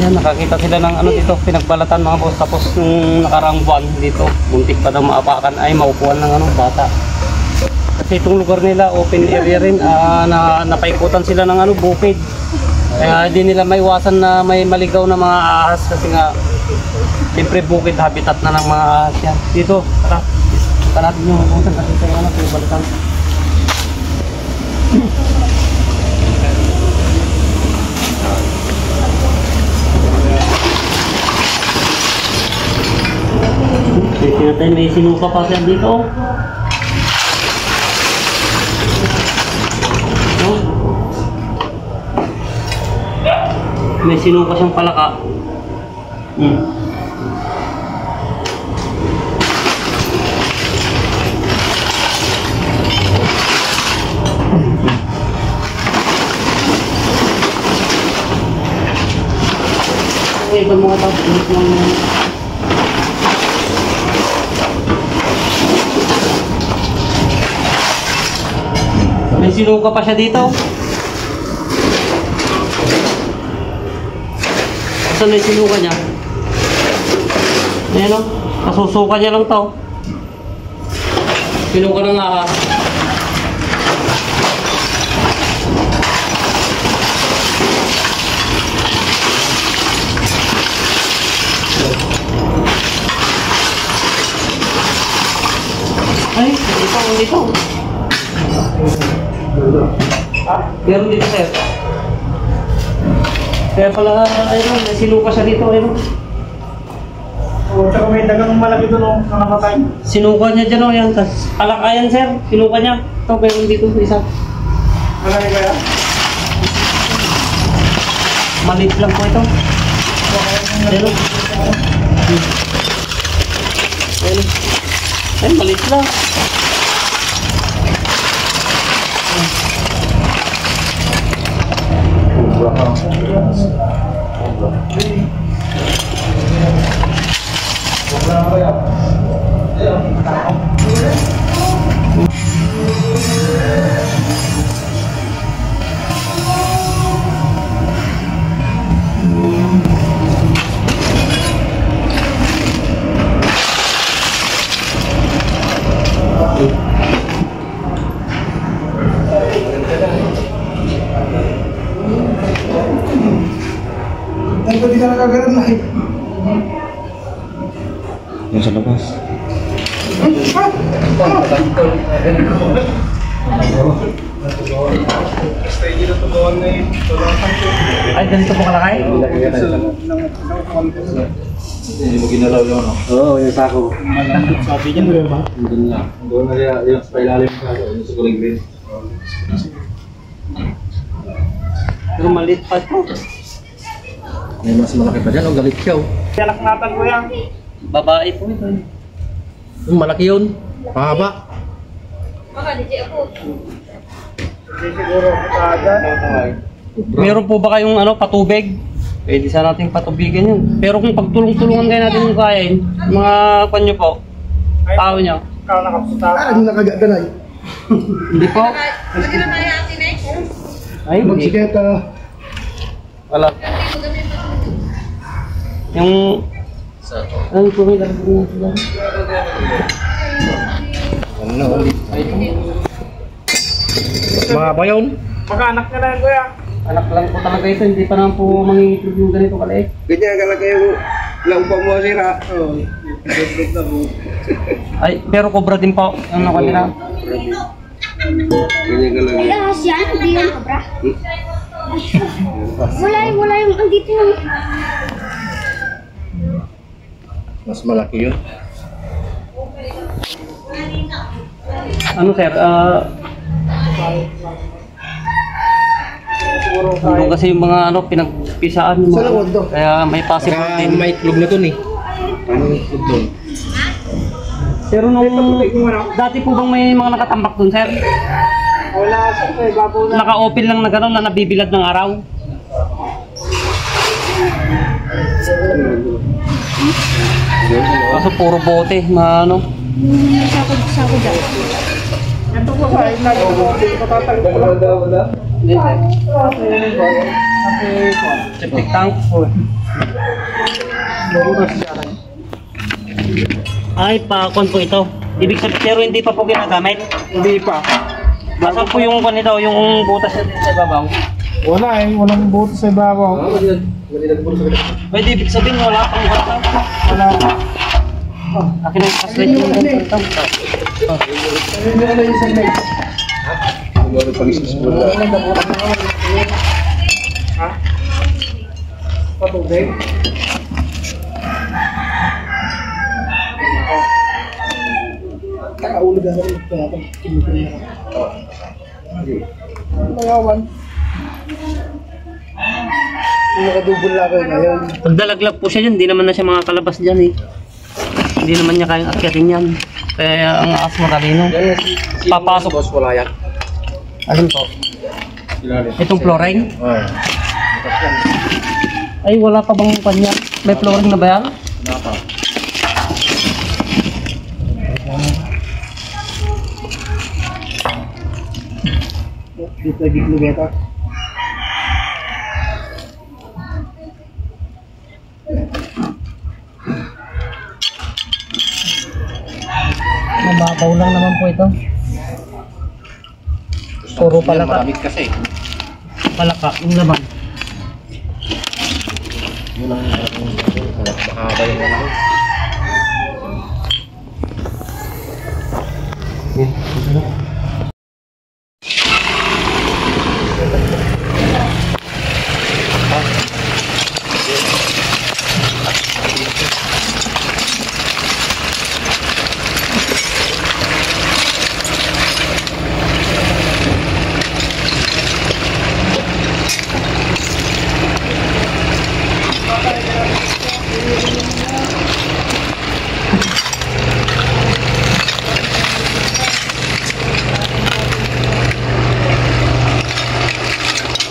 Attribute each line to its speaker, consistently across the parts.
Speaker 1: Yan, nakakita sila ng ano dito, pinagbalatan mga boss. Tapos nung nakaraang buwan dito, muntik pa daw maapakan ay maupuan ng ano, bata. Kasi itong lugar nila, open area rin, napaikutan sila ng ano, bukid. Kaya hindi nila maiwasan na may maligaw na mga ahas kasi nga, siyempre bukid, habitat na ng mga ahas yan. Dito, tara, natin yung mabutan kasi tayo ano, pinagbalatan. Natin may sinuka pa siya dito. May sinuka siyang palaka. Okay, kung mga tapos ng may sinuka pa siya dito. Saan may sinuka niya? Ayan o. Kasusuka niya lang to. Sinuka na nga ha. Ay, dito. Meron dito sir. Kaya pala, ayun, may sinuka siya dito, ayun.
Speaker 2: O, tsaka may dagang malaki doon, nakamatay.
Speaker 1: Sinuka niya dyan, yan. Palakayan sir, sinuka niya. Ito, meron dito, isa.
Speaker 2: Malaki kaya?
Speaker 1: Maliit lang po ito. Ayun. Ayun, maliit lang.
Speaker 2: Hindi ka nakagaran na eh.
Speaker 3: Yung sa labas.
Speaker 1: Ay, ganito po kalakay?
Speaker 3: Hindi mo ginalaw yung ano? Oo, yung sako.
Speaker 2: Sabi niya doon ba?
Speaker 3: Doon nga. Doon na yung sa ilalim yung sako. Yung sa kulay green.
Speaker 1: Pero maliit pa ito.
Speaker 3: May mas malaki pa dyan. Ang galit siya.
Speaker 2: Tinaknatan ko yan.
Speaker 1: Babae po ito.
Speaker 3: Malaki yun. Pahaba.
Speaker 4: Baka di ako.
Speaker 2: Hindi siguro dyan.
Speaker 1: Meron po ba kayong ano, patubig? Pwede sana natin patubigan yun. Pero kung pagtulong-tulungan kayo natin yung kain, mga kanyo po, tao nyo.
Speaker 2: Ikaw nakapunta.
Speaker 5: Ano nakagaganay?
Speaker 1: Hindi po.
Speaker 4: Lagi na tayo atin eh.
Speaker 1: Ay, hindi.
Speaker 5: Magsiketa.
Speaker 1: Wala. Yung... Ano po may largo mo sila?
Speaker 3: Ano? Mga bayon.
Speaker 2: Mag-anak niya na yan kuya.
Speaker 1: Anak lang po talaga ito, hindi pa naman po mangingitlog yung ganito kaliit.
Speaker 5: Ganyan ka lang kayo lang pa mo sira.
Speaker 2: Oo. Dugdug na po.
Speaker 1: Ay, pero cobra din po. Ang nakalina.
Speaker 5: Ganyan ka lang.
Speaker 4: Ay, ahas yan. Hindi yan kabra. Wala yung andito yung...
Speaker 3: Mas malaki yun.
Speaker 1: Ano sir, ano kasi yung mga ano, pinagpisaan yung mga, kaya may possible din.
Speaker 3: May itlog na dun eh. Ano yung itlog dun?
Speaker 1: Pero nung, dati po bang may mga nakatambak dun sir?
Speaker 2: Wala sa babaw na.
Speaker 1: Naka-open lang na gano'n na nabibilad ng araw? Kaso puro bote, ano.
Speaker 4: Sako daw.
Speaker 2: Ito po sa inag. Patatalip ko lang.
Speaker 5: Wala.
Speaker 1: Septic tank. Ay, pakon po ito. Ibig sabihin, pero hindi pa po ginagamit.
Speaker 2: Hindi pa.
Speaker 1: Nasaan po yung kanito, yung butas na dito sa babaw?
Speaker 2: Wala eh. Walang buto sa ibabaw.
Speaker 1: Pwede ibig sabihin, wala pang butas.
Speaker 2: Wala pa.
Speaker 1: Akin na yung flashlight yung ganito.
Speaker 2: Ayun na yung isang leg. Ha? Patubig? Nakaulog ako rin ito natin. Magawan. Nakadubol lang kayo ngayon.
Speaker 1: Pag dalaglag po siya dyan, hindi naman na siya makakalabas dyan eh. Hindi naman niya kayang akyatin yan. Kaya ang aas matalino. Papasok.
Speaker 5: Boss, wala yan.
Speaker 1: Alin po? Itong flooring?
Speaker 5: Oo.
Speaker 1: Ay, wala pa bang kanya? May flooring na ba yan?
Speaker 5: Wala pa.
Speaker 2: Dito lagi kilometa.
Speaker 1: Mababaw lang naman po ito. Puro palaka.
Speaker 5: Maramit kasi.
Speaker 1: Palaka, yung laman.
Speaker 5: Yun ang mahaba yung ano.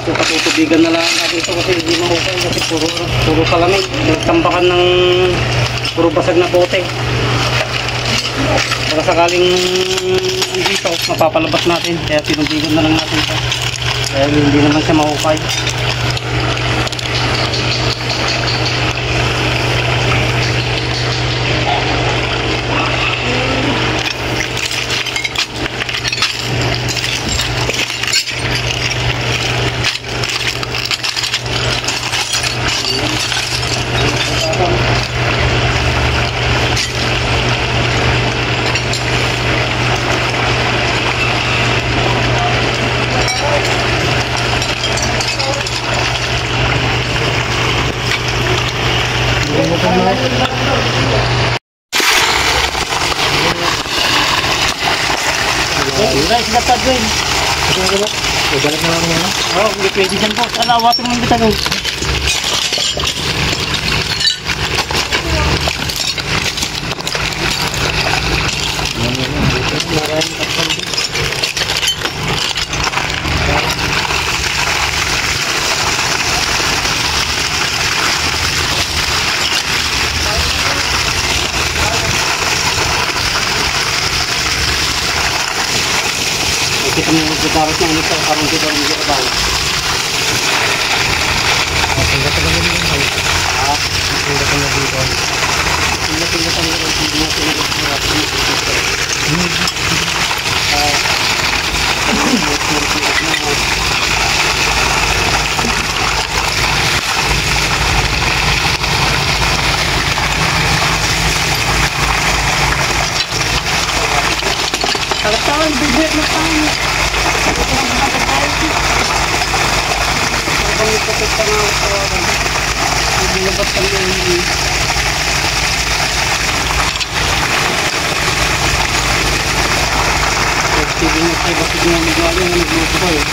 Speaker 1: So, patutubigan na lang natin ito kasi hindi mahukay kasi puro kalamig. Nagtambakan ng puro basag na bote. Baka sakaling dito, mapapalabas natin. Kaya tinubigan na lang natin ito. Kaya hindi naman siya mahukay. Guys, datad ko yun.
Speaker 5: Balik na lang muna.
Speaker 1: Oo, hindi pwede dyan po. Alawatin mo yung bitag yun. Kita mo yung gitarot niya, ano ito, parang gitarot niya kabaw. Matinggat ka na dito. Ha? Matinggat ka na dito. Matinggat ka na dito. Hindi natin
Speaker 4: Tagal, bibit na tayo.
Speaker 1: Habang ipapit ka nga sa bilabas ka nga yung sige nga kayo bakit nga nagwala nga nagluto ba eh.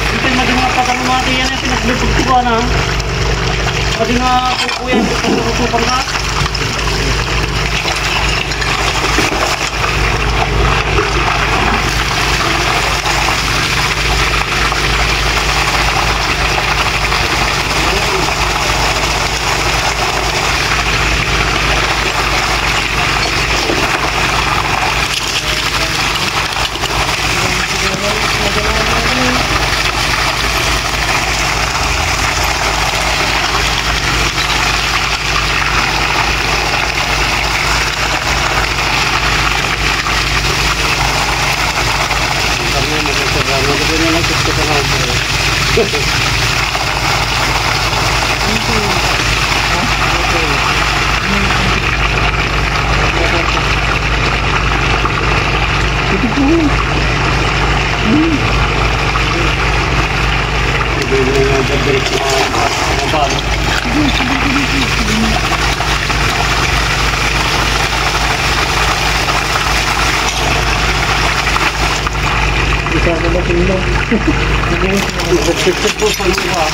Speaker 1: Ito yung maging mga patanumati yan yung pinaglupot ko na. Pati nga kukuya yung pagkakutupan ka.
Speaker 2: Isa ko ba pilo?
Speaker 1: Nag-sip po sa lupa.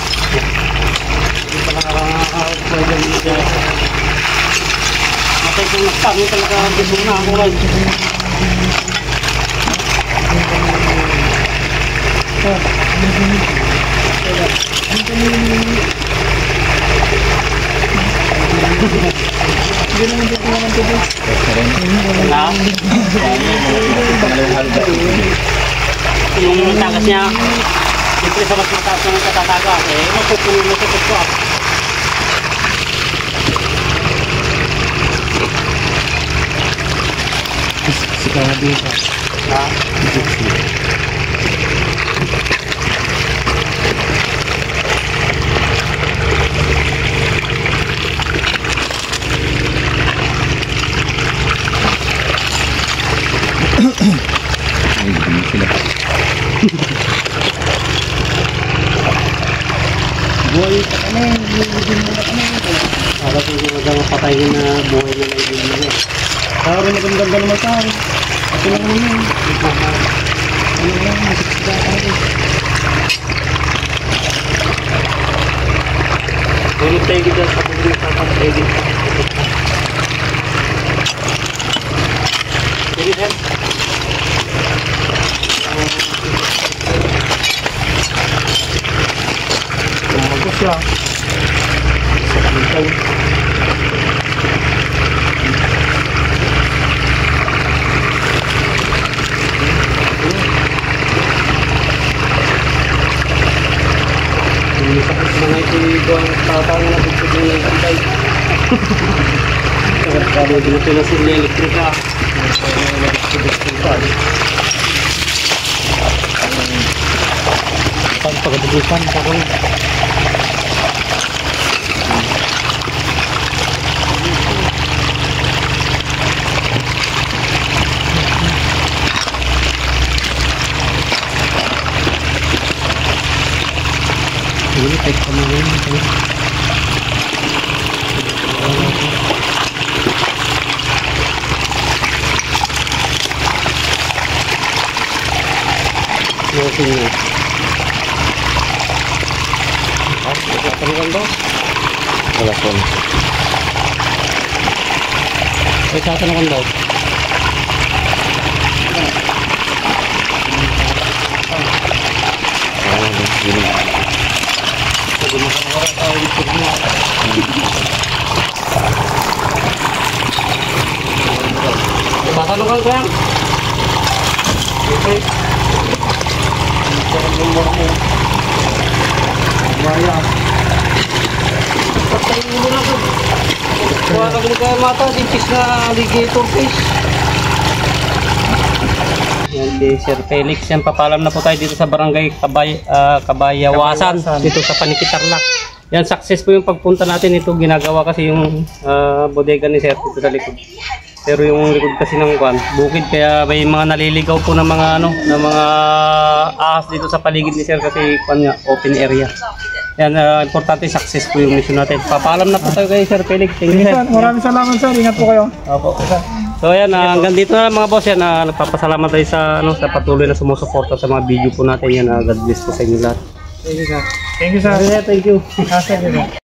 Speaker 1: Hindi pa nakaka-pwede niya. Matay kong nagtami talaga gusto na ako lang. Yung tagas niya, siyempre sa mas mataas na ng katataga, mapupunin mo sa kusko.
Speaker 2: Sika na din ka.
Speaker 1: Ha?
Speaker 2: Buhay pa kami. Bibigyan mo na kami.
Speaker 1: Para kung hindi mapatayin na buhay na naibigin nila.
Speaker 2: Tao rin maganda naman tayo. Ako lang naman. Ano lang, masiksika tayo.
Speaker 1: Kung tayo dyan sa kung nagpapatay din. Sige sir.
Speaker 2: Nakagos lang. Sa kanitaw.
Speaker 1: Yung sakit mga ito ang tatang na bigpig ng nagpantay. Sabi dito na sila elektrika.
Speaker 2: Pagpagabusan pa ko.
Speaker 1: Ini tek kemarin itu. Sini. Tekan dong. Telepon. Saya tekan dong. Pasalungan ko yan. Okay.
Speaker 2: Maya.
Speaker 1: Patayin mo na ko. Kuha ka mo kaya mata, sintis na alligator fish. Yan si Sir Felix. Yan, papalam na po tayo dito sa barangay Kabayawasan. Dito sa Panikitarlac. Yan, success po yung pagpunta natin. Ito ginagawa kasi yung bodega ni Sir dito sa likod. Pero yung likod kasi ng kwan, bukid, kaya may mga naliligaw po ng mga ng mga ahas dito sa paligid ni Sir kasi kwan nga, open area. Yan, importante success po yung mission natin. Papaalam na po tayo kay Sir Felix. Thank you, Sir.
Speaker 2: Maraming salamat sir. Ingat po kayo.
Speaker 1: Opo. So ayan, hanggang dito na mga boss. Yan, nagpapasalamat tayo sa sa patuloy na sumusuporta sa mga video po natin. Yan, God bless po sa inyo lahat.
Speaker 2: Thank you sir. Thank you sir.
Speaker 1: Thank you.
Speaker 2: Sir.